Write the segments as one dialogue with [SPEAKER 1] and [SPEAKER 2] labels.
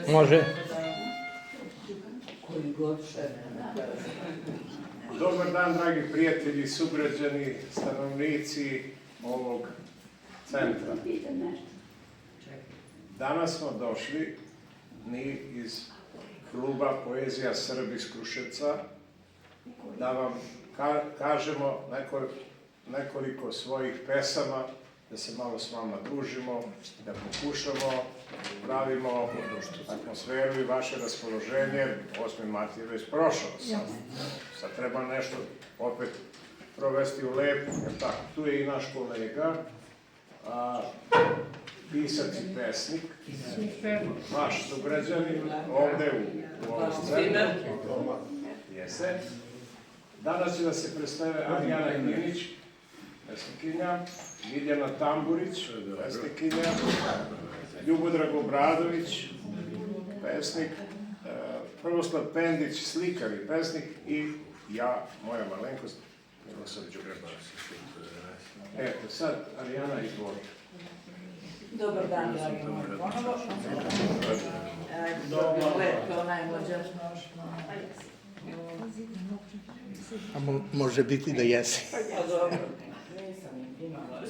[SPEAKER 1] Može.
[SPEAKER 2] Dobar dan, dragi prijatelji, sugrađani, stanovnici ovog centra. Danas smo došli, mi iz kluba Poezija Srbi iz Kruševca, da vam kažemo nekoliko svojih pesama, da se malo s vama družimo, da pokušamo, pravimo atmosferu i vaše raspoloženje. 8. mart je već prošao. Sad treba nešto opet provesti u lepo. Tu je i naš kolega, pisac i pesnik, vaš sugrađanin, ovde u ovom centru. Jeste. Danas će da se predstave Arijana Klinić, pesnikinja, Ljiljana Tamburić, pesnikinja, Ljubodrag Obradović, pesnik, Prvoslav Pendić, slikar i pesnik i ja, moja malenkost, Milosav Đurević. Eto, sad Arijana izvoli.
[SPEAKER 3] Dobar dan, dragi moji, ponovo. Lepo, najmlađa.
[SPEAKER 1] A može biti da jesi.
[SPEAKER 3] Pa dobro, nisam imala.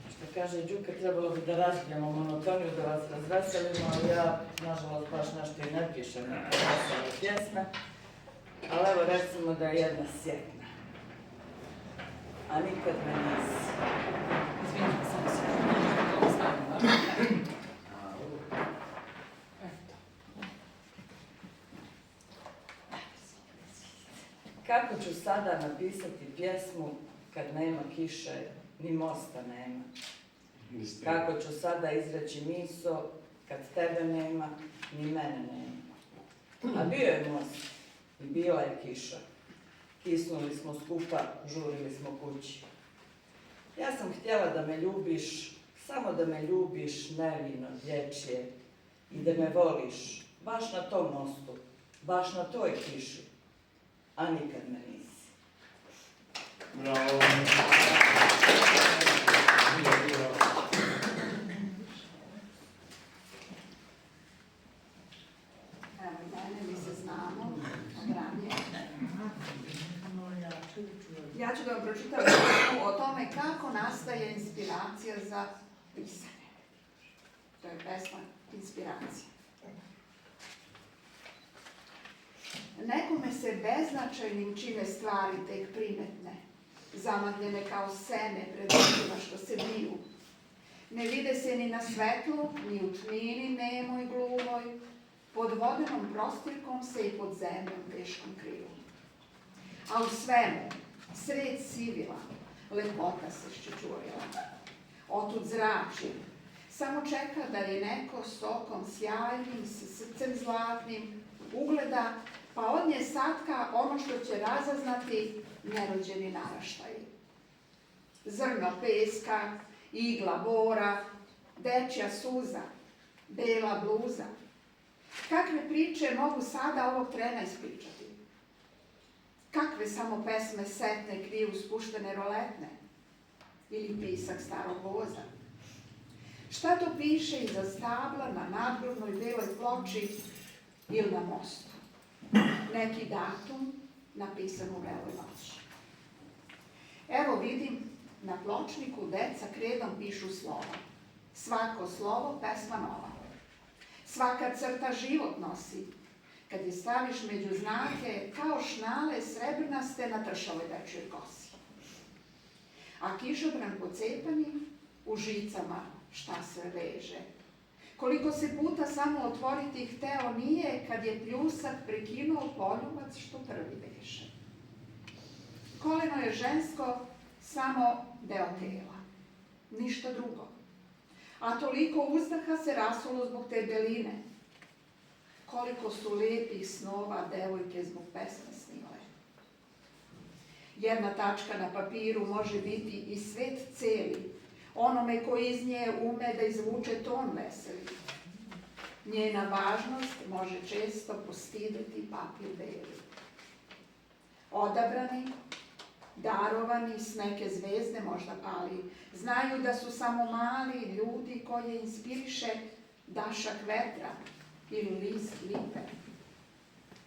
[SPEAKER 3] Što kaže Đuka, trebalo bi da razbijamo monotoniju, da vas razveselimo, ali ja, nažalost, baš nešto i ne pišem neke vesele pjesme. Ali evo, recimo da je jedna sjetna. A nikad me nisi. Izvinite, samo se ostavimo. Kako ću sada napisati pjesmu kad nema kiše, ni mosta nema? Kako ću sada izreći miso kad tebe nema, ni mene nema? A bio je most i bila je kiša. Kisnuli smo skupa, žurili smo kući. Ja sam htjela da me ljubiš, samo da me ljubiš nevino, dječje, i da me voliš, baš na tom mostu, baš na toj kiši, a nikad me nisi.
[SPEAKER 2] Bravo.
[SPEAKER 4] Evo, mene, mi se znamo, odranije. Ja ću da vam pročitam o tome kako nastaje inspiracija za pisanje. To je pesma Inspiracija. Nekome se beznačajnim čine stvari tek primetne, zamagljene kao sene pred očima što se biju. Ne vide se ni na svetlu, ni u tmini nemoj glumoj, pod vodenom prostirkom se i pod zemljom teškom kriju. A u svemu, sred sivila, lepota se ščečurila. Otud zrači, samo čeka da je neko s okom sjajnim, s srcem zlatnim, ugleda, pa od nje satka ono što će razaznati nerođeni naraštaji. Zrno peska, igla bora, dečja suza, bela bluza. Kakve priče mogu sada ovog trena ispričati? Kakve samo pesme setne kriju spuštene roletne? Ili pisak starog voza? Šta to piše iza stabla na nadgrobnoj beloj ploči ili na mostu? Neki datum napisan u beloj noći. Evo vidim, na pločniku deca kredom pišu slova. Svako slovo pesma nova. Svaka crta život nosi. Kad je staviš među znake, kao šnale srebrnaste na tršavoj dečjoj kosi. A kišobran pocepani u žicama šta sve veže. Koliko se puta samo otvoriti hteo nije, kad je pljusak prekinuo poljubac što prvi veže. Koleno je žensko samo deo tela, ništa drugo. A toliko uzdaha se rasulo zbog te beline. Koliko su lijepih snova devojke zbog pesme snile. Jedna tačka na papiru može biti i svet celi, onome koji iz nje ume da izvuče ton veseli. Njena važnost može često postideti papir beli. Odabrani, darovani s neke zvezde možda pali, znaju da su samo mali ljudi koje inspiriše dašak vetra ili list lipe.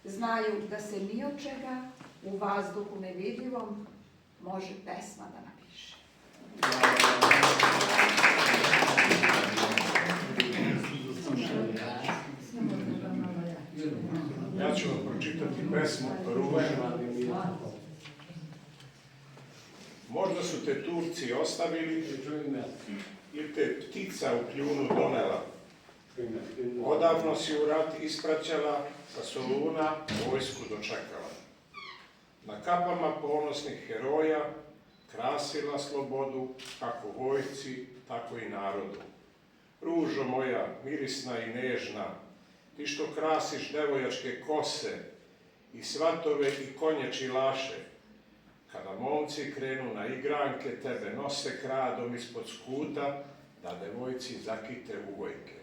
[SPEAKER 4] Znaju da se ni od čega u vazduhu nevidljivom može pesma da napiše.
[SPEAKER 2] Ja ću vam pročitati pesmu Rumen. Možda su te Turci ostavili ili te ptica u kljunu donela. Odavno si u rat ispraćala, sa Soluna vojsku dočekala. Na kapama ponosnih heroja krasila slobodu, kako vojsci, tako i narodu. Ružo moja, mirisna i nežna, ti što krasiš devojačke kose i svatove i konje čilaše, kada momci krenu na igranke, tebe nose kradom ispod skuta, da devojci zakite uvojke.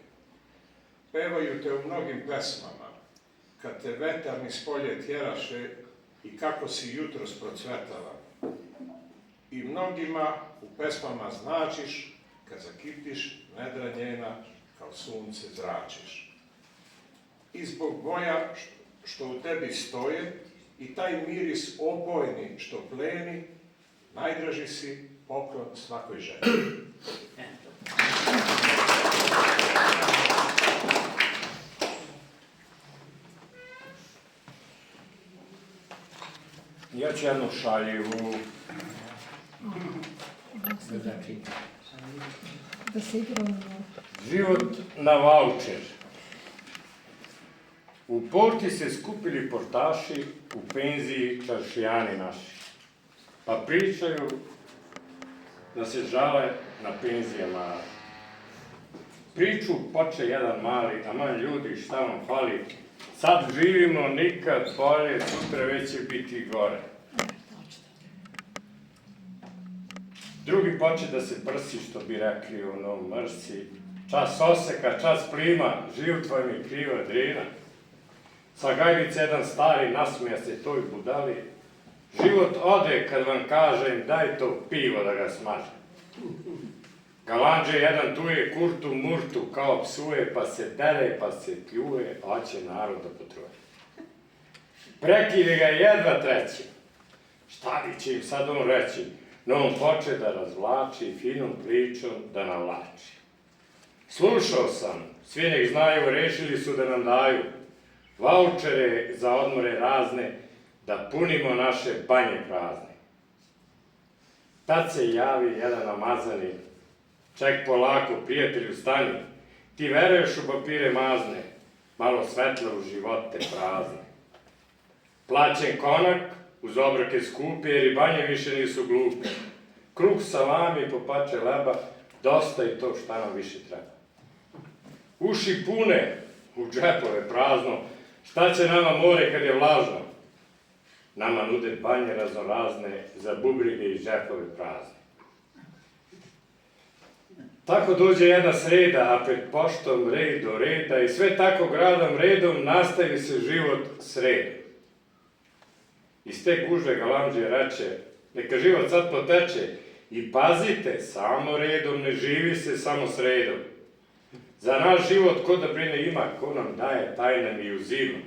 [SPEAKER 2] Pevaju te u mnogim pesmama, kad te vetar niz polje tjeraše i kako si jutros procvetala. I mnogima u pesmama značiš, kad zakitiš, nedra njena, kao sunce zračiš. I zbog boja što u tebi stoje i taj miris opojni što pleni, najdraži si poklon svakoj ženi.
[SPEAKER 5] Ja ću jednu šaljivu. Život na vaučer. U porti se skupili portaši, u penziji čaršijani naši. Pa pričaju da se žale na penzijama. Priču poče jedan mali, taman ljudi šta vam fali. Sad živimo, nikad bolje, sutra već će biti gore. Drugi poče da se prsi, što bi rekli u Novom Mrsi. Čas oseka, čas plima, život vam je kriva drina. Sa Gajvice jedan stari nasmija se toj budali. Život ode kad vam kažem daj to pivo da ga smaže. Galanđe jedan tuje kurtu murtu kao psuje, pa se dere, pa se pljuje, a će narod da potruje. Prekide ga jedva treći. Šta li će im sad on reći? No on poče da razvlači, finom pričom da navlači. Slušao sam, svi nek znaju, rešili su da nam daju vaučere za odmore razne, da punimo naše banje prazne. Tad se javi jedan namazani, ček polako, prijatelju, stani, ti veruješ u papire mazne, malo svetla u živote prazne. Plaćen konak, uz obroke skupe, jer i banje više nisu glupe. Kruh salami po pače leba, dosta i to šta nam više treba. Uši pune, u džepove prazno, šta će nama more kad je vlažno? Nama nude banje raznorazne, za bubrige i džepove prazne. Tako dođe jedna sreda, a pred poštom red do reda i sve tako gradom redom nastavi se život sredom. Iz te gužve Galamđe reče, neka život sad poteče i pazite, samo redom, ne živi se samo sredom. Za naš život ko da brine ima, ko nam daje, taj nam i uzima.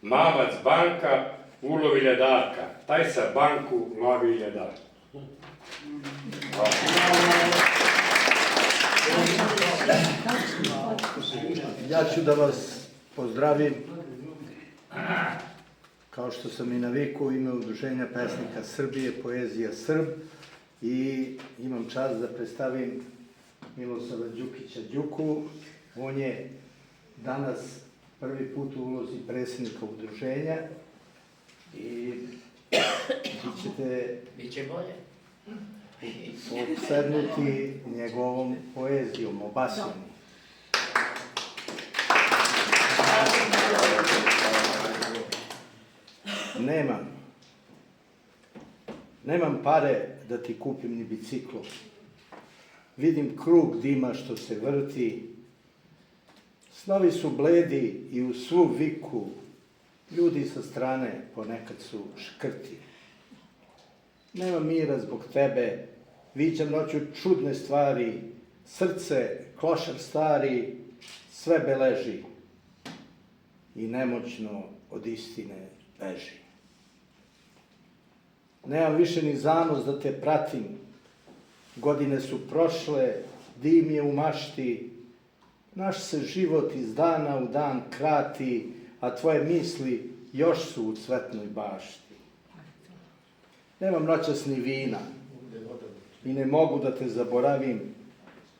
[SPEAKER 5] Mamac banka ulovi ljedarka, taj sa banku lovi ljedarka.
[SPEAKER 1] Ja ću da vas pozdravim, kao što sam i navikao, u ime Udruženja pesnika Srbije, Poezija Srb, i imam čast da predstavim Milosava Đukića Đuku. On je danas prvi put u ulozi predsjednika udruženja i
[SPEAKER 6] Biće bolje.
[SPEAKER 1] obsednuti njegovom poezijom, obasjeni. Nemam pare da ti kupim ni biciklo. Vidim krug dima što se vrti. Snovi su bledi i u svu viku ljudi sa strane ponekad su škrti. Nema mira zbog tebe, viđam noću čudne stvari, Srce, klošar stari, sve beleži i nemoćno od istine beži. Nemam više ni zanos da te pratim, godine su prošle, dim je u mašti, naš se život iz dana u dan krati, a tvoje misli još su u cvetnoj bašti. Nemam noćas ni vina i ne mogu da te zaboravim,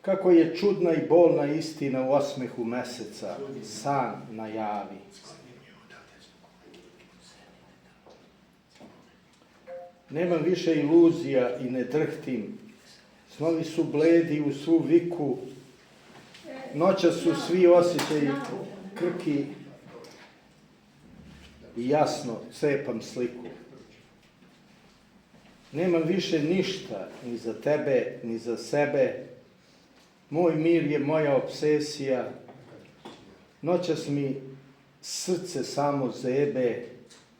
[SPEAKER 1] kako je čudna i bolna istina u osmehu meseca, san najavi. Nemam više iluzija i ne drhtim, snovi su bledi u svu viku, noća su svi osjećaji krki i jasno cepam sliku. Nemam više ništa, ni za tebe, ni za sebe, moj mir je moja obsesija, noćas mi srce samo zebe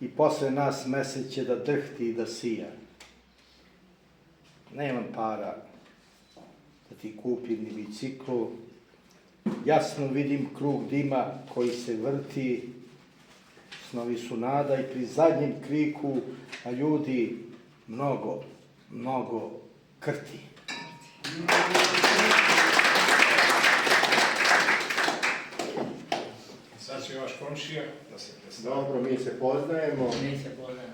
[SPEAKER 1] i posle nas mesec će da drhti i da sija. Nemam para da ti kupim ni biciklu, jasno vidim krug dima koji se vrti, snovi su nada i pri zadnjem kriku, a ljudi mnogo, mnogo krti.
[SPEAKER 2] Sad će vaš komšija da se predstavi.
[SPEAKER 6] Dobro, mi se poznajemo.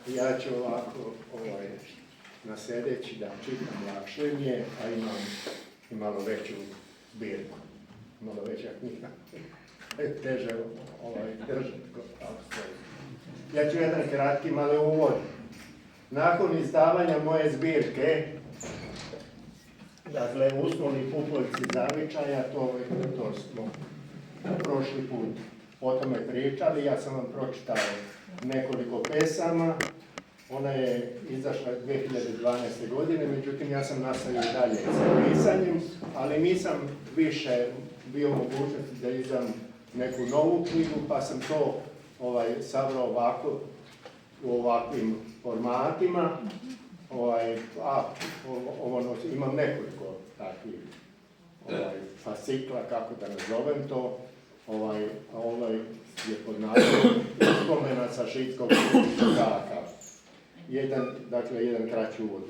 [SPEAKER 6] Ja ću ovako na sedeći da čitam, lakše mi je, a imam i malo veću zbirku. Malo veća knjiga. Teže držati. Ja ću jedan kratki malo uvod. Nakon izdavanja moje zbirke, dakle, Usnovni pupoljci zavičaja, to smo prošli put o tome pričali, ja sam vam pročitao nekoliko pesama, ona je izašla 2012. godine, međutim ja sam nastavio dalje sa pisanjem, ali nisam više bio mogućnosti da izdam neku novu knjigu, pa sam to sabrao ovako, u ovakvim formatima, imam nekoliko takvih fascikla, kako da nazovem to, ovaj je pod nazivom Uspomena sa Šidskog Kaka. Jedan kraći uvod.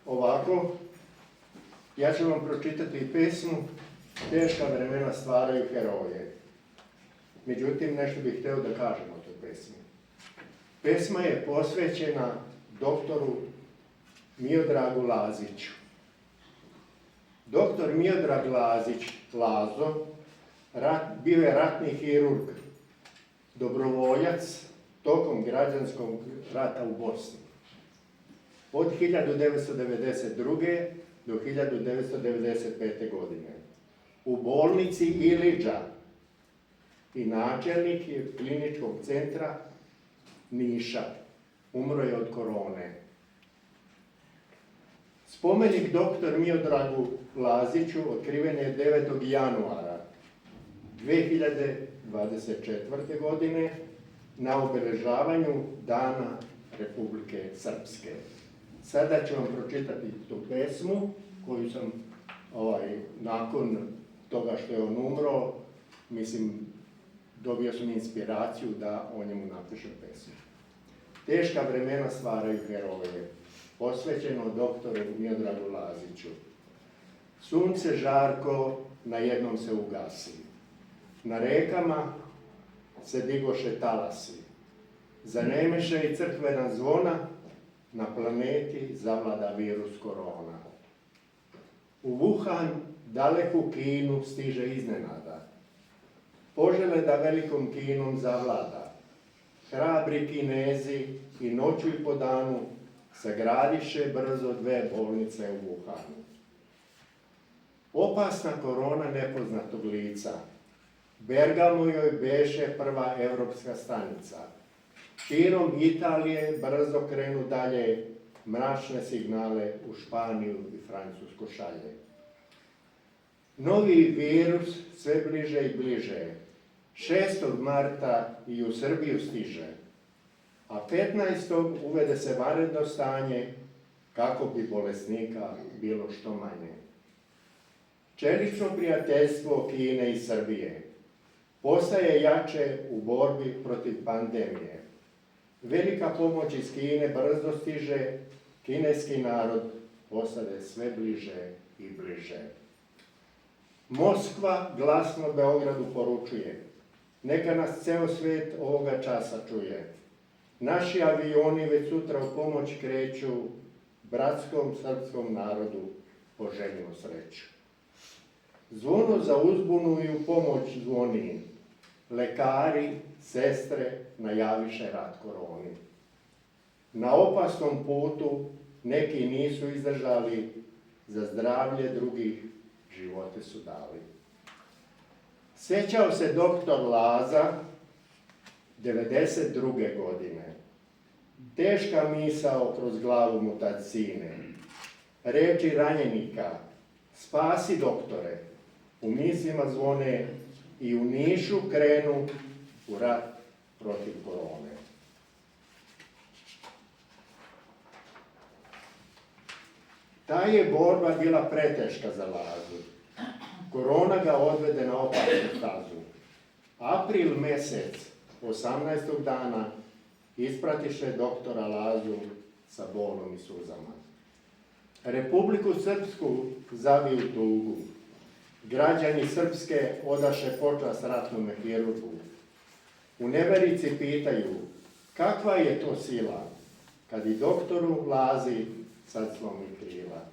[SPEAKER 6] Ovako, ja ću vam pročitati pesmu Teška vremena stvaraju heroje. Međutim, nešto bih htio da kažem o toj pesmi. Pesma je posvećena doktoru Miodragu Laziću. Doktor Miodrag Lazić, Lazo, bio je ratni hirurg, dobrovoljac tokom građanskog rata u Bosni. Od 1992. do 1995. godine. U bolnici Iliđa i načelnik je kliničkog centra Niša. Umro je od korone. Spomenik doktor Miodragu Laziću otkriven je 9. januara 2024. godine na obeležavanju Dana Republike Srpske. Sada ću vam pročitati tu pesmu koju sam nakon toga što je on umro, dobio sam inspiraciju da o njemu napišem pesmu. Teška vremena stvaraju heroje, posvećeno doktoru Miodragu Laziću. Sunce žarko na jednom se ugasi. Na rekama se digoše talasi. Zanemeše i crkvena zvona, na planeti zavlada virus korona. U Wuhan, daleku Kinu, stiže iznenada. Požele da velikom Kinom zavlada. Hrabri Kinezi i noću i po danu sagradiše brzo 2 bolnice u Wuhanu. Opasna korona nepoznatog lica. Bergamo joj beše prva evropska stanica. Širom Italije brzo krenu dalje, mračne signale u Španiju i Francusku šalje. Novi virus sve bliže i bliže. 6. marta i u Srbiju stiže, a 15. uvede se vanredno stanje kako bi bolesnika bilo što manje. Čelično prijateljstvo Kine i Srbije postaje jače u borbi protiv pandemije. Velika pomoć iz Kine brzo stiže, kineski narod postade sve bliže i bliže. Moskva glasno Beogradu poručuje: neka nas ceo svet ovoga časa čuje. Naši avioni već sutra u pomoć kreću, bratskom srpskom narodu poželjimo sreću. Zvono za uzbunu i u pomoć zvoni. Lekari, sestre najaviše rat koroni. Na opasnom putu neki nisu izdržali, za zdravlje drugih živote su dali. Sjećao se doktor Laza 92. godine. Teška misao kroz glavu mu tad sine. Reči ranjenika: spasi doktore, u mislima zvone i u Nišu krenu u rat protiv korone. Ta je borba bila preteška za Lazu. Korona ga odvede na opasnu stazu. April mesec, 18. dana, ispratiše doktora Lazu sa bolom i suzama. Republiku Srpsku zaviju tugu. Građani Srpske odaše počast ratnome hirurgu. U neverici pitaju: kakva je to sila, kad i doktoru Lazi sad slomi krila.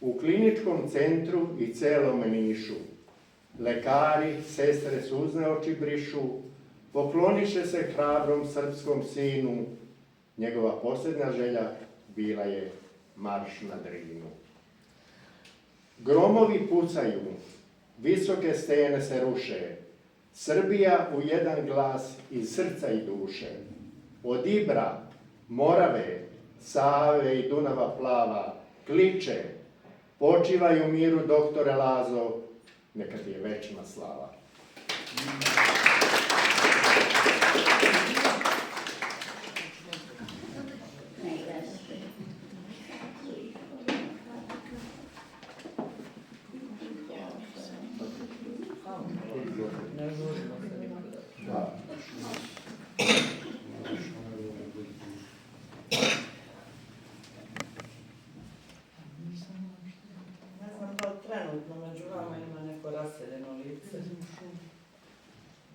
[SPEAKER 6] U kliničkom centru i celome Nišu lekari, sestre suzne oči brišu, pokloniše se hrabrom srpskom sinu, njegova posljednja želja bila je marš na Drinu. Gromovi pucaju, visoke stene se ruše, Srbija u jedan glas iz srca i duše. Od Ibra, Morave, Save i Dunava plava kliče: počivaj u miru doktore Lazo, neka ti je večna slava.
[SPEAKER 3] Ne žurimo se nikuda.
[SPEAKER 6] Da.
[SPEAKER 3] Ne znam da li trenutno među vama ima neko raseljeno lice.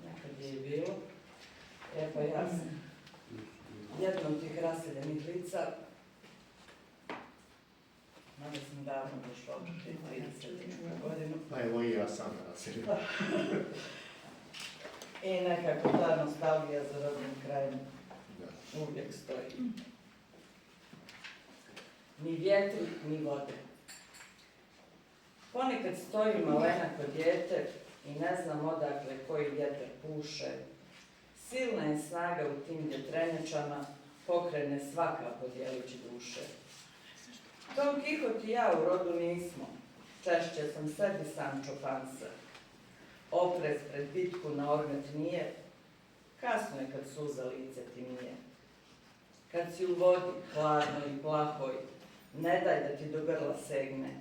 [SPEAKER 3] Nekad je i bilo. Pa ja sam jedno od tih raseljenih lica. Mada sam davno došla od 30. godinu.
[SPEAKER 6] Pa evo i ja sam raseljen.
[SPEAKER 3] I nekako ta nostalgija za rodnim krajem uvijek stoji. Ni vjetri, ni vode. Ponekad stoji malenako dijete i ne znam odakle koji vjetar puše. Silna je snaga u tim vjetrenjačama, pokrene svaka podijelići duše. Don Kihot i ja u rodu nismo, češće sam sebi Sancho Panza. Oprez pred bitku na ormet nije, kasno je kad suza lice ti nije. Kad si u vodi, hladnoj i plahoj, ne daj da ti do grla segne.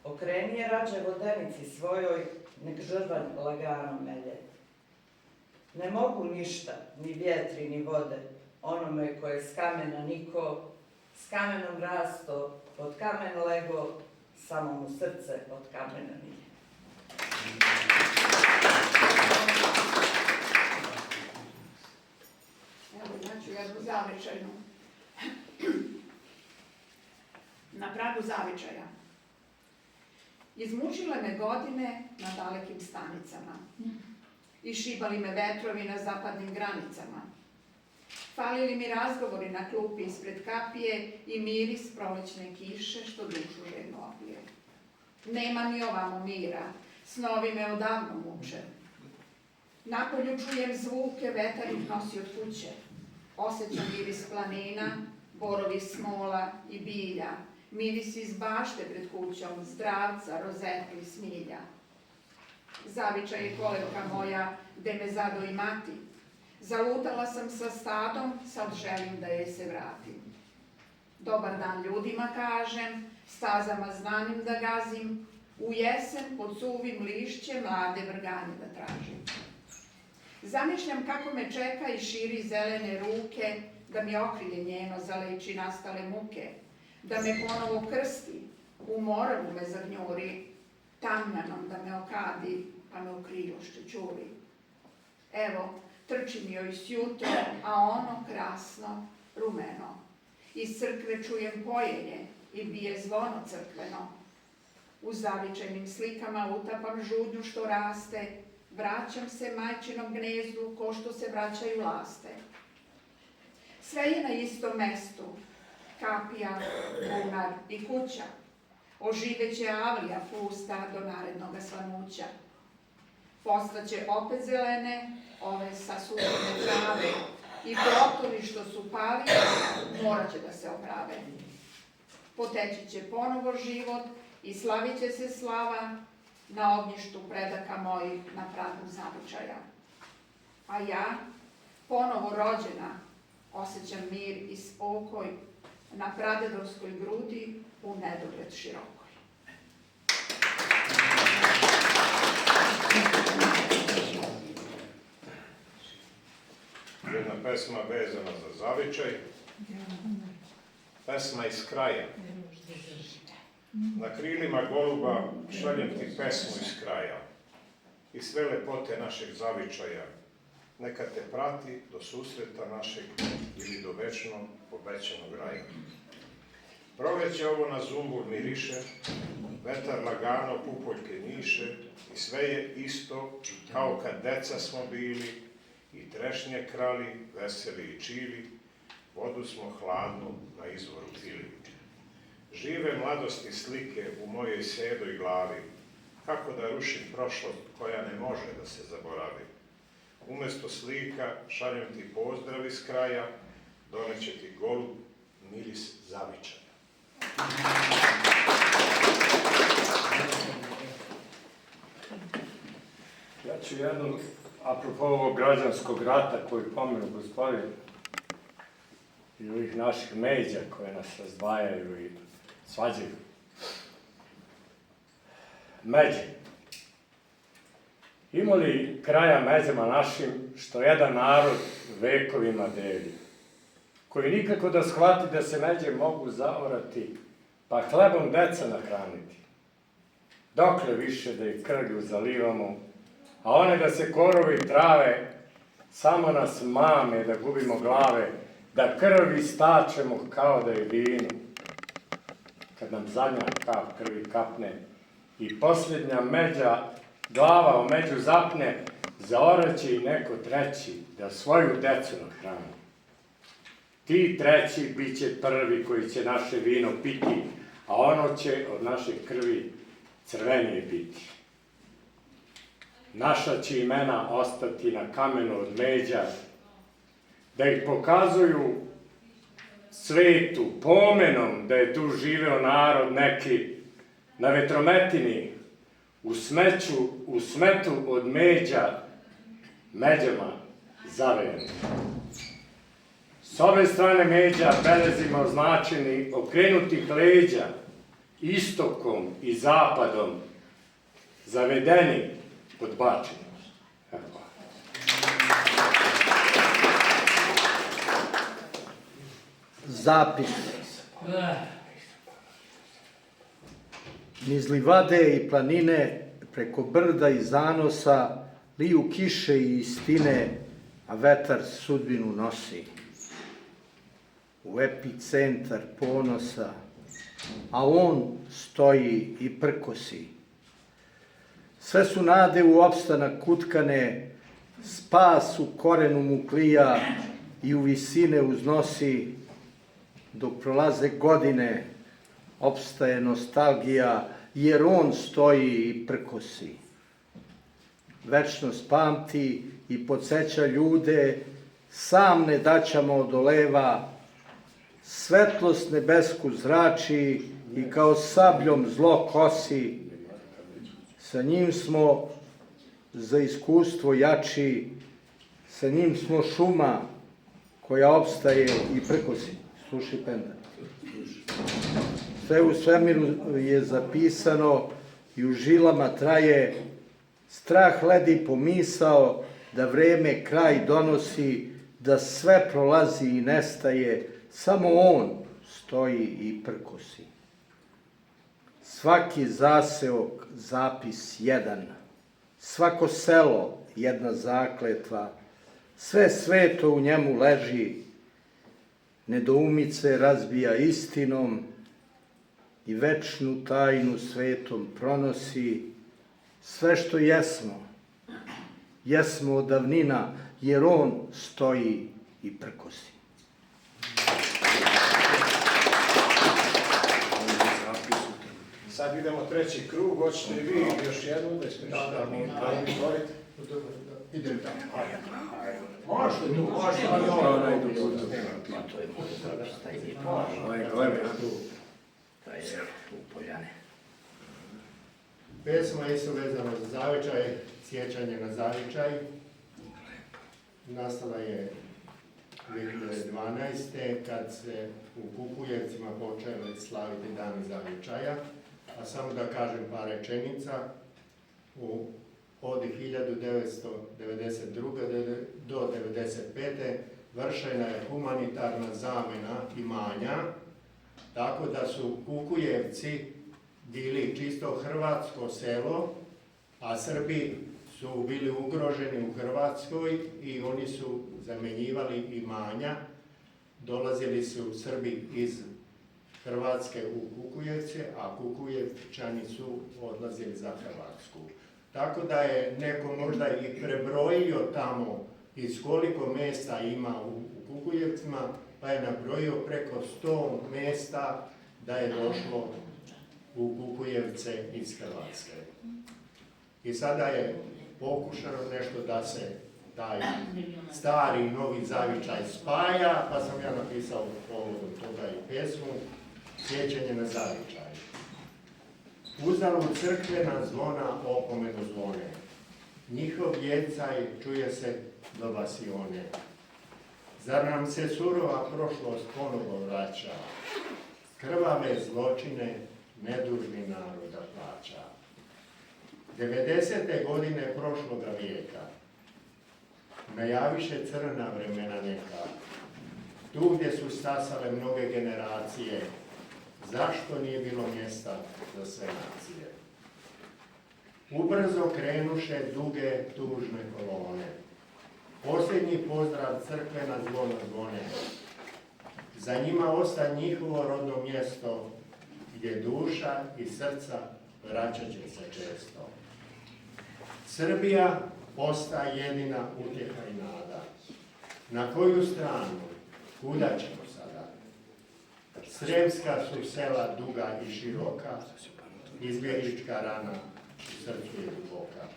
[SPEAKER 3] Okreni je rađe vodenici svojoj, nek žrvanj lagano melje. Ne mogu ništa, ni vjetri, ni vode, onome koje s kamena niko, s kamenom rasto, pod kamen lego, samo mu srce od kamena nije.
[SPEAKER 4] Evo, znači jednu zavičajnu. Na pragu zavičaja. Izmučile me godine na dalekim stanicama. Išibali me vetrovi na zapadnim granicama. Falili mi razgovori na klupi ispred kapije i miris prolećne kiše što dušu željno opije. Nema ni ovamo mira, snovi me odavno muče. Napolju čujem zvuke, vetar ih nosi od kuće. Osjećam miris planina, borovi smola i bilja, miris iz bašte pred kućom, zdravca, rozetu i smilja. Zavičaj je kolevka moja, gde me zado i mati. Zalutala sam sa stadom, sad želim da je se vratim. Dobar dan ljudima kažem, stazama znanim da gazim, u jesen pod suvim lišćem mlade vrganje da tražim. Zamišljam kako me čeka i širi zelene ruke, da mi okrilje njeno zaleči nastale muke, da me ponovo krsti, u moravu me zagnjuri, tamnjanom da me okadi, pa me u krilo ščećuri. Evo, trčim joj s jutro, a ono krasno, rumeno. Iz crkve čujem pojenje i bije zvono crkveno. U zavičajnim slikama utapam žudnju što raste, vraćam se majčinom gnezdu ko što se vraćaju laste. Sve je na istom mestu, kapija, bunar i kuća. Oživeće avlija pusta do narednoga svanuća. Postaće opet zelene, ove sasušene trave, i plotovi što su pali, morat će da se oprave. Poteći će ponovo život i slavit će se slava na ognjištu predaka mojih na pragu zavičaja. A ja, ponovo rođena, osjećam mir i spokoj na pradedovskoj grudi u nedogled širokoj.
[SPEAKER 2] Jedna pesma vezana za zavičaj, pesma iz kraja. Na krilima goluba šaljem ti pesmu iz kraja i sve lepote našeg zavičaja. Neka te prati do susreta našeg ili do večno obećanog raja. Proleće ovo na zumbur miriše, vetar lagano pupoljke njiše i sve je isto kao kad deca smo bili i trešnje krali, veseli i čili, vodu smo hladnu na izvoru pili. Žive mladosti slike u mojoj sedoj glavi, kako da rušim prošlost koja ne može da se zaboravi. Umesto slika šaljem ti pozdrav iz kraja, doneće ti golub miris zavičaja.
[SPEAKER 5] Ja ću jednu, apropo ovog građanskog rata koji pomenu gospodin i ovih naših međa koje nas razdvajaju i svađaju. Međe. Ima li kraja međama našim što jedan narod vekovima deli, koji nikako da shvati da se međe mogu zaorati, pa hlebom deca nahraniti? Dokle više da ih krvlju zalivamo, a one da se korovi trave, samo nas mame da gubimo glave, da krvi stačemo kao da je vino. Kad nam zadnja kap krvi kapne i posljednja međa, glava o među zapne, zaoraće i neko treći da svoju decu nahrani. Ti treći bit će prvi koji će naše vino piti, a ono će od naše krvi crvenije biti. Naša će imena ostati na kamenu od međa, da ih pokazuju svetu pomenom da je tu živeo narod neki na vetrometini, u smetu od međa, međama zavejeni. S ove strane međa belezima označeni okrenutih leđa, istokom i zapadom, zavedeni, podbačeni.
[SPEAKER 1] Zapis. Niz livade i planine, preko brda i zanosa, liju kiše i istine, a vetar sudbinu nosi. U epicentar ponosa, a on stoji i prkosi. Sve su nade u opstanak kutkane, spas u korenu mu klija i u visine uznosi, dok prolaze godine, opstaje nostalgija, jer on stoji i prkosi. Večnost pamti i podsjeća ljude, sam ne daćama odoleva, svetlost nebesku zrači i kao sabljom zlo kosi. Sa njim smo za iskustvo jači, sa njim smo šuma koja opstaje i prkosi. Slušaj penda. Sve u svemiru je zapisano i u žilama traje, strah ledi pomisao da vreme kraj donosi, da sve prolazi i nestaje, samo on stoji i prkosi. Svaki zaseok zapis jedan, svako selo jedna zakletva, sve sveto u njemu leži, nedoumice razbija istinom i večnu tajnu svetom pronosi. Sve što jesmo, jesmo od davnina, jer on stoji i prkosi.
[SPEAKER 2] Sad idemo treći krug, hoćete vi još jednu da ispričate? Da, izvolite.
[SPEAKER 6] Idem tamo.
[SPEAKER 2] Možete tu, možete.
[SPEAKER 6] Pesma je isto vezana za zavičaj, sjećanje na zavičaj. Nastala je 2012. kad se u Kukujevcima počeli slaviti Dan zavičaja. A samo da kažem par rečenica, od 1992. do 1995. vršena je humanitarna zamjena imanja, tako da su Kukujevci bili čisto hrvatsko selo, a Srbi su bili ugroženi u Hrvatskoj i oni su zamjenjivali imanja. Dolazili su Srbi iz Hrvatske u Kukujevce, a Kukujevčani su odlazili za Hrvatsku. Tako da je neko možda i prebrojio tamo iz koliko mjesta ima u Kukujevcima, pa je nabrojio preko 100 mjesta da je došlo u Kukujevce iz Hrvatske. I sada je pokušano nešto da se taj stari i novi zavičaj spaja, pa sam ja napisao povodom toga i pesmu Sjećanje na zavičaj. Uzalud crkvena zvona opomenu zvone, njihov jecaj čuje se do vasione. Zar nam se surova prošlost ponovo vraća, krvave zločine nedužni naroda plaća. 90. godine prošloga vijeka najaviše crna vremena neka, tu gdje su stasale mnoge generacije, zašto nije bilo mjesta za sve nacije? Ubrzo krenuše duge, tužne kolone. Posljednji pozdrav crkvena zvona zvone. Za njima osta njihovo rodno mjesto, gdje duša i srca vraćat će se često. Srbija osta jedina utjeha i nada. Na koju stranu? Kuda ćemo sada? Sremska su sela duga i široka, izbjeglička rana u srcu je duboka.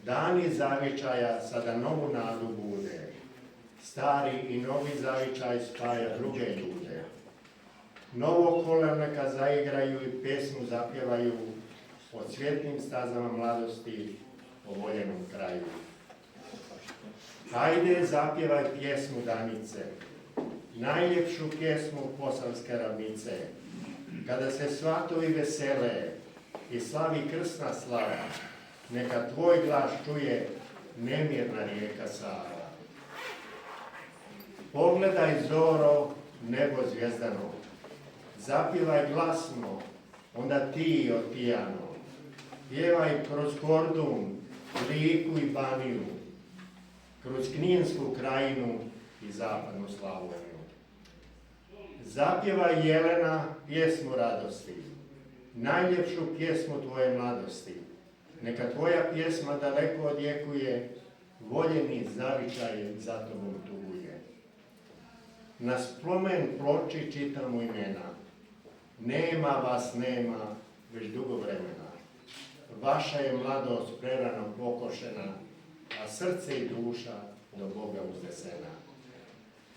[SPEAKER 6] Dani zavičaja sada novu nadu bude, stari i novi zavičaj spaja druge ljude. Novo kola neka zaigraju i pesmu zapjevaju o cvjetnim stazama mladosti, o voljenom kraju. Hajde zapjevaj pjesmu Danice, najljepšu pjesmu Posavske ravnice, kada se svatovi vesele i slavi krsna slava, neka tvoj glas čuje nemirna rijeka Sava. Pogledaj zoro, nebo zvijezdano, zapjevaj glasno, onda ti otpijano, pjevaj kroz Kordun, Liku i Baniju, kroz Kninsku krajinu i zapadnu Slavoniju. Zapjevaj Jelena pjesmu radosti, najljepšu pjesmu tvoje mladosti. Neka tvoja pjesma daleko odjekuje, voljeni zavičaj za tobom tuguje. Na spomen ploči čitamo imena, nema vas nema već dugo vremena. Vaša je mladost prerano pokošena, a srce i duša do Boga uznesena.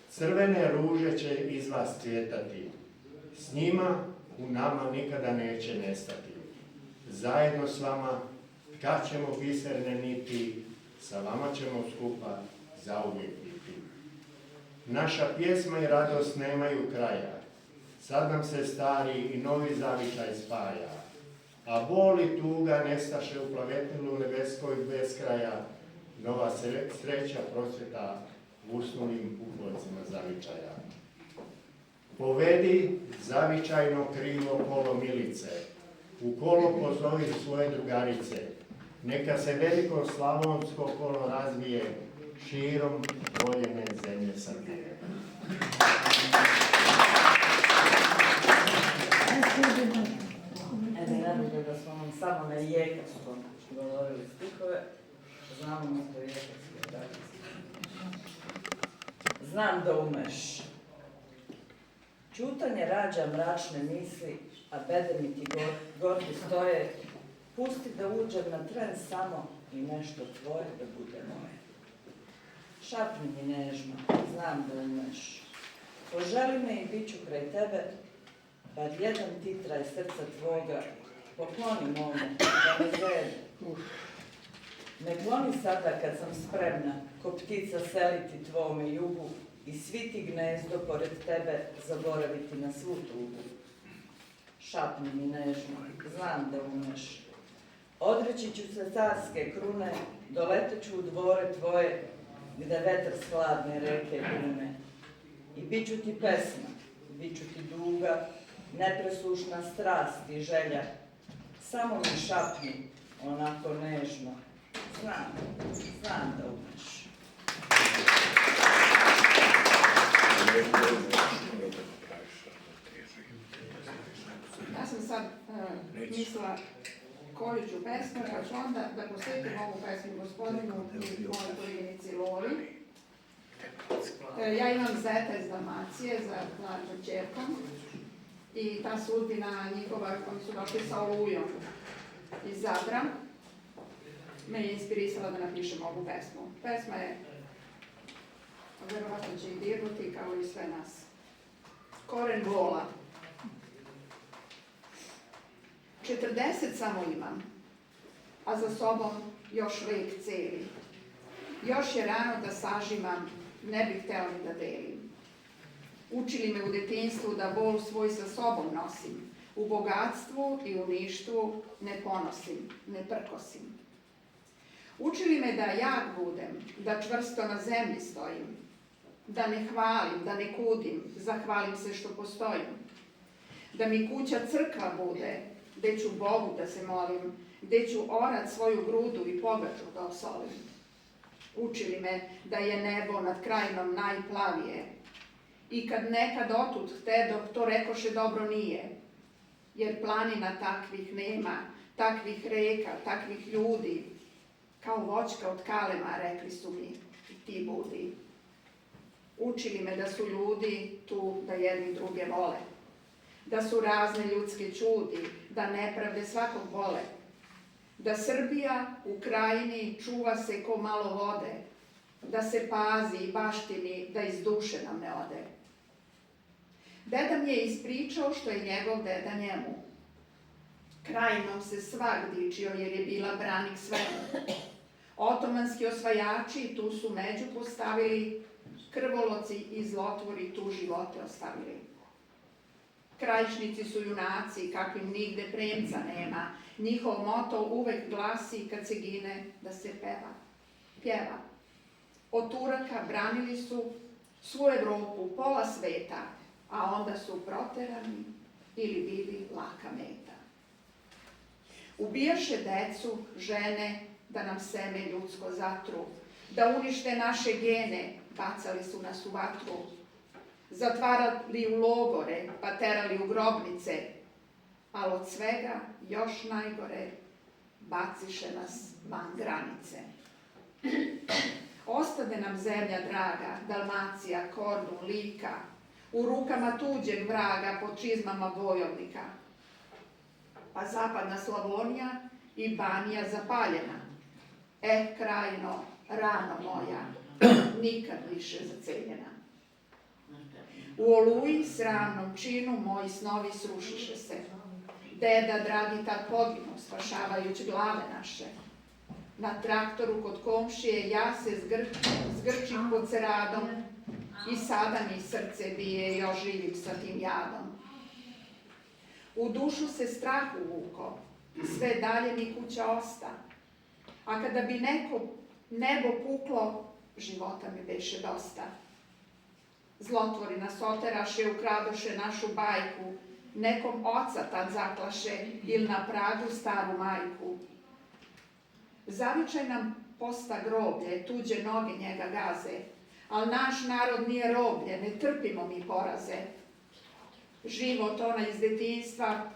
[SPEAKER 6] Crvene ruže će iz vas cvjetati, s njima u nama nikada neće nestati. Zajedno s vama kad ćemo biserne niti, sa vama ćemo skupa zauvijek biti. Naša pjesma i radost nemaju kraja, sad nam se stari i novi zavičaj spaja, a bol i tuga nestaše u plavetilu nebeskoj bez kraja, nova sreća prosvjeta u usnulim uhodcima zavičaja. Povedi zavičajno krilo kolo milice, u kolo pozovi svoje drugarice, neka se veliko slavonsko kolo razvije širom voljene zemlje Srbije.
[SPEAKER 3] Ne vjerujem da smo vam samo na jekaskom govorili stihove, znamo mi to jekatske tradicije. Znam da umeš. Ćutanje rađa mračne misli, a bedemi ti gordi stoje. Pusti da uđem na tren samo i nešto tvoje da bude moje. Šapni mi nežno, znam da umeš. Poželi me i bit ću kraj tebe, bar jedan titraj srca tvoga, pokloni mome, da me zrede. Ne kloni sada kad sam spremna, ko ptica seliti tvome jugu i sviti gnezdo pored tebe zaboraviti na svu tugu. Šapni mi nežno, znam da umeš. Odreći ću se carske krune, doletet ću u dvore tvoje, gde vetar s hladne reke grune. I bit ću ti pesma, bit ću ti duga, nepresušna strast i želja. Samo mi šapni, onako nežno, znam da umeš.
[SPEAKER 4] Ja sam sad mislila koju ću pesmu, pa ću onda da posjetim ovu pesmu gospodinu i mojoj koleginici Lori. Ja imam zeta iz Dalmacije za mlađom ćerkom i ta sudbina njihova koji su došli sa Olujom iz Zadra me je inspirisala da napišem ovu pesmu. Pesma je, verovatno će i dirnuti kao i sve nas. Koren bola. 40 samo imam, a za sobom još vek celi. Još je rano da sažimam, ne bih hteo ni da delim. Učili me u detinjstvu da bol svoj sa sobom nosim. U bogatstvu i u ništvu ne ponosim, ne prkosim. Učili me da jak budem, da čvrsto na zemlji stojim. Da ne hvalim, da ne kudim, zahvalim se što postojim. Da mi kuća crkva bude, gde ću Bogu da se molim, gde ću orat svoju grudu i pogaču da osolim. Učili me da je nebo nad krajinom najplavije i kad nekad otud htedok, to rekoše dobro nije, jer planina takvih nema, takvih reka, takvih ljudi, kao voćka od kalema, rekli su mi, i ti budi. Učili me da su ljudi tu da jedni druge vole, da su razne ljudske čudi, da nepravde svakog vole, da Srbija u krajini čuva se ko malo vode, da se pazi i baštini, da iz duše nam ne ode. Deda mi je ispričao što je njegov deda njemu. Krajinom se svak dičio jer je bila branik svemu. Otomanski osvajači tu su među postavili, krvoloci i zlotvori tu živote ostavili. Krajišnici su junaci, kakvim nigde premca nema. Njihov moto uvek glasi kad se gine da se pjeva. Od Turaka branili su svu Evropu, pola sveta, a onda su proterani ili bili laka meta. Ubijaše decu, žene, da nam seme ljudsko zatru, da unište naše gene, bacali su nas u vatru, zatvarali u logore, pa terali u grobnice, ali od svega još najgore, baciše nas van granice. Ostade nam zemlja draga, Dalmacija, Kordun, Lika, u rukama tuđeg vraga, pod čizmama bojovnika. Pa zapadna Slavonija i Banija zapaljena. Krajino, rano moja, nikad više zaceljena. U Oluji, sramnom činu, moji snovi srušiše se. Deda, dragi, tad poginu, spašavajući glave naše. Na traktoru kod komšije ja se zgrčim pod ceradom i sada mi srce bije i oživim sa tim jadom. U dušu se strah uvuko, sve dalje mi kuća osta. A kada bi neko nebo puklo, života mi beše dosta. Zlotvori nas oteraše, ukradoše našu bajku, nekom oca tad zaklaše ili na pragu staru majku. Zavičaj nam posta groblje, tuđe noge njega gaze, ali naš narod nije roblje, ne trpimo mi poraze. Život ona iz detinjstva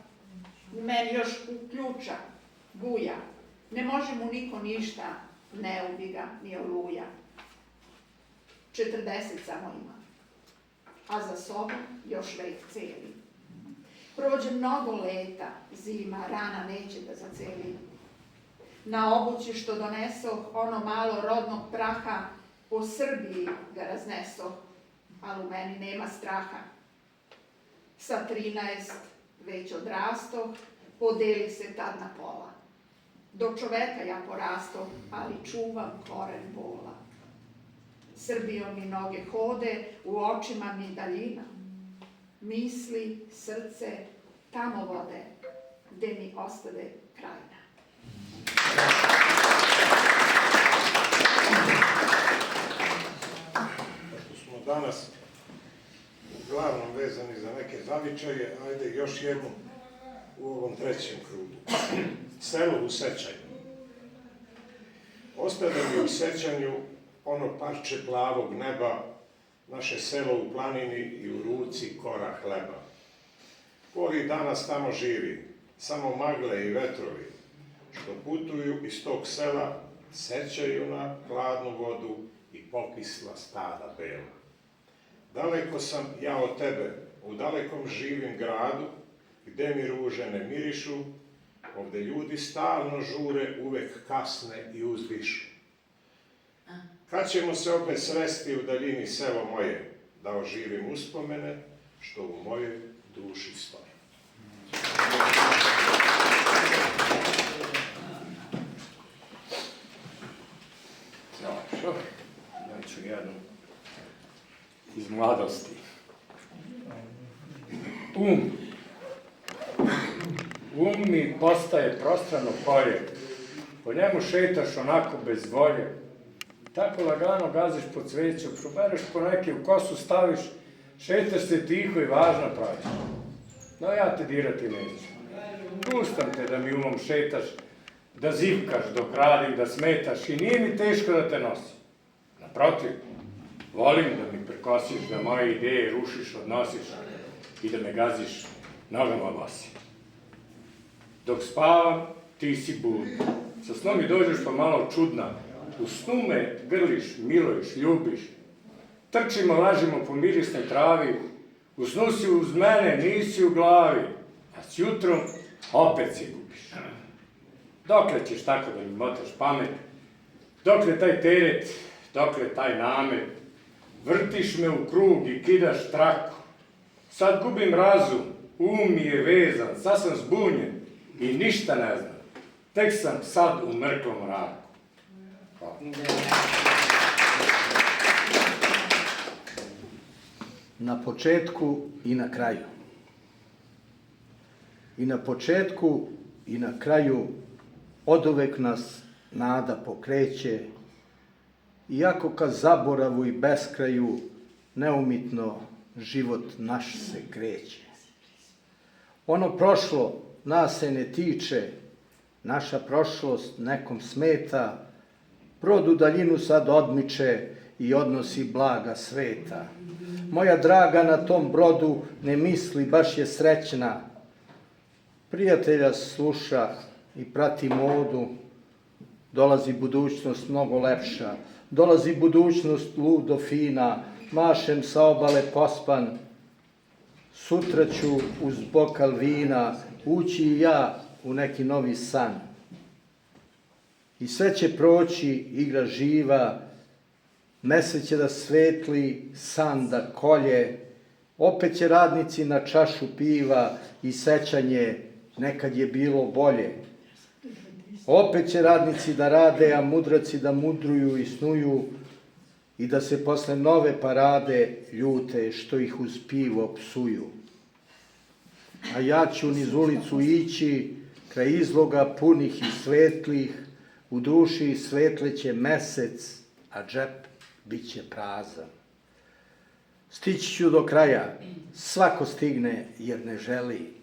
[SPEAKER 4] u meni još uključa, buja. Ne može mu niko ništa, ne ubi ga ni oluja. 40 samo ima, a za sobom još vek cijeli. Prođe mnogo leta, zima, rana neće da zaceli. Na obući što donesoh, ono malo rodnog praha, po Srbiji ga raznesoh, ali u meni nema straha. Sa 13 već odrastoh, podeli se tad na pola. Do čoveka ja porastoh, ali čuvam koren bola. Srbijom mi noge hode, u očima mi daljina. Misli, srce, tamo vode, gde mi ostade krajina.
[SPEAKER 2] Pošto smo danas uglavnom vezani za neke zavičaje, ajde još jednu u ovom trećem krugu. Selo u sećanju. Ostade mi u sećanju ono parče plavog neba, naše selo u planini i u ruci kora hleba. Koji danas tamo živi, samo magle i vetrovi, što putuju iz tog sela, sećaju na hladnu vodu i pokisla stada bela. Daleko sam ja od tebe, u dalekom živim gradu, gde mi ruže ne mirišu, ovde ljudi stalno žure, uvek kasne i uzdišu. Kad ćemo se opet sresti u daljini selo moje, da oživim uspomene, što u mojoj duši stoje.
[SPEAKER 5] Ja ću jednu iz mladosti. Um mi postaje prostrano polje, po njemu šetaš onako bez volje, tako lagano gaziš po cveću, probereš po neke, u kosu staviš, šetaš se tiho i važno praviš. No ja te dirati neću. Pustam te da mi umom šetaš, da zivkaš dok radim, da smetaš i nije mi teško da te nosim. Naprotiv, volim da mi prekosiš, da moje ideje rušiš, odnosiš i da me gaziš nogama bosi. Dok spavam, ti si budna. Sa snom mi dođeš pa malo čudna. U snu me grliš, miluješ, ljubiš. Trčimo, lažimo po mirisnoj travi. U snu si uz mene, nisi u glavi. A s jutrom opet si gubiš. Dokle ćeš tako da mi motaš pamet? Dokle taj teret, dokle taj namet? Vrtiš me u krug i kidaš traku. Sad gubim razum, mi je vezan, sad sam zbunjen i ništa ne znam. Tek sam sad u mrklom mraku. Hvala.
[SPEAKER 1] Na početku i na kraju. I na početku i na kraju oduvek nas nada pokreće, iako ka zaboravu i beskraju neumitno život naš se kreće. Ono prošlo nas se ne tiče, naša prošlost nekom smeta, brod u daljinu sad odmiče i odnosi blaga sveta. Moja draga na tom brodu ne misli, baš je srećna, prijatelja sluša i prati modu, dolazi budućnost mnogo lepša, dolazi budućnost ludo fina, mašem sa obale pospan, sutra ću uz bokal vina ući i ja u neki novi san. I sve će proći, igra živa, mesec će da svetli, san da kolje, opet će radnici na čašu piva i sećanje nekad je bilo bolje. Opet će radnici da rade, a mudraci da mudruju i snuju i da se posle nove parade ljute što ih uz pivo psuju. a ja ću niz ulicu ići, kraj izloga punih i svetlih, u duši svetleće mesec, a džep bit će prazan. Stići ću do kraja, svako stigne jer ne želi.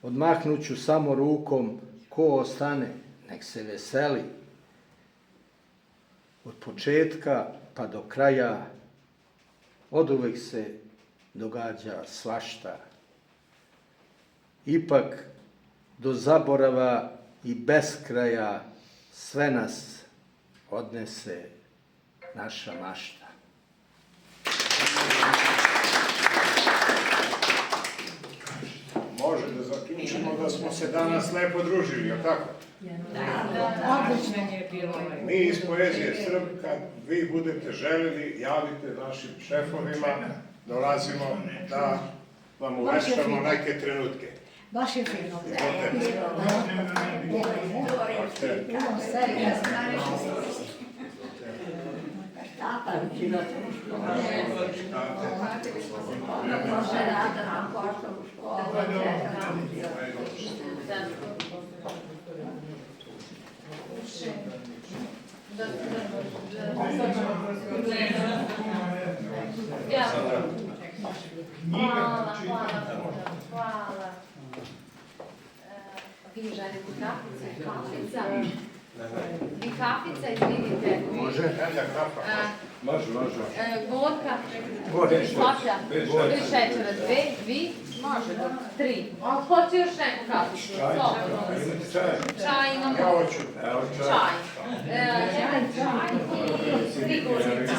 [SPEAKER 1] Odmahnuću samo rukom, ko ostane, nek se veseli. Od početka pa do kraja, oduvek se događa svašta. Ipak, do zaborava i beskraja, sve nas odnese naša mašta.
[SPEAKER 2] Može da zaključimo da smo se danas lepo družili, jel tako?
[SPEAKER 7] Odlično je bilo.
[SPEAKER 2] Mi iz Poezije Srb, kad vi budete želeli, javite našim šefovima, dolazimo da vam uveštamo neke trenutke.
[SPEAKER 7] Baš je fino.
[SPEAKER 8] Hvala. Vi želite kaficu? Kafica? Vi kafica, izvinite.
[SPEAKER 1] Može?
[SPEAKER 2] Može.
[SPEAKER 8] Gorka? Slaplja? Bez šećera. Dve? Vi? Može. Tri. A hoće još neku kaficu? Čaj imamo.
[SPEAKER 2] Ja hoću.
[SPEAKER 8] Čaj. Jedan čaj i tri gornice.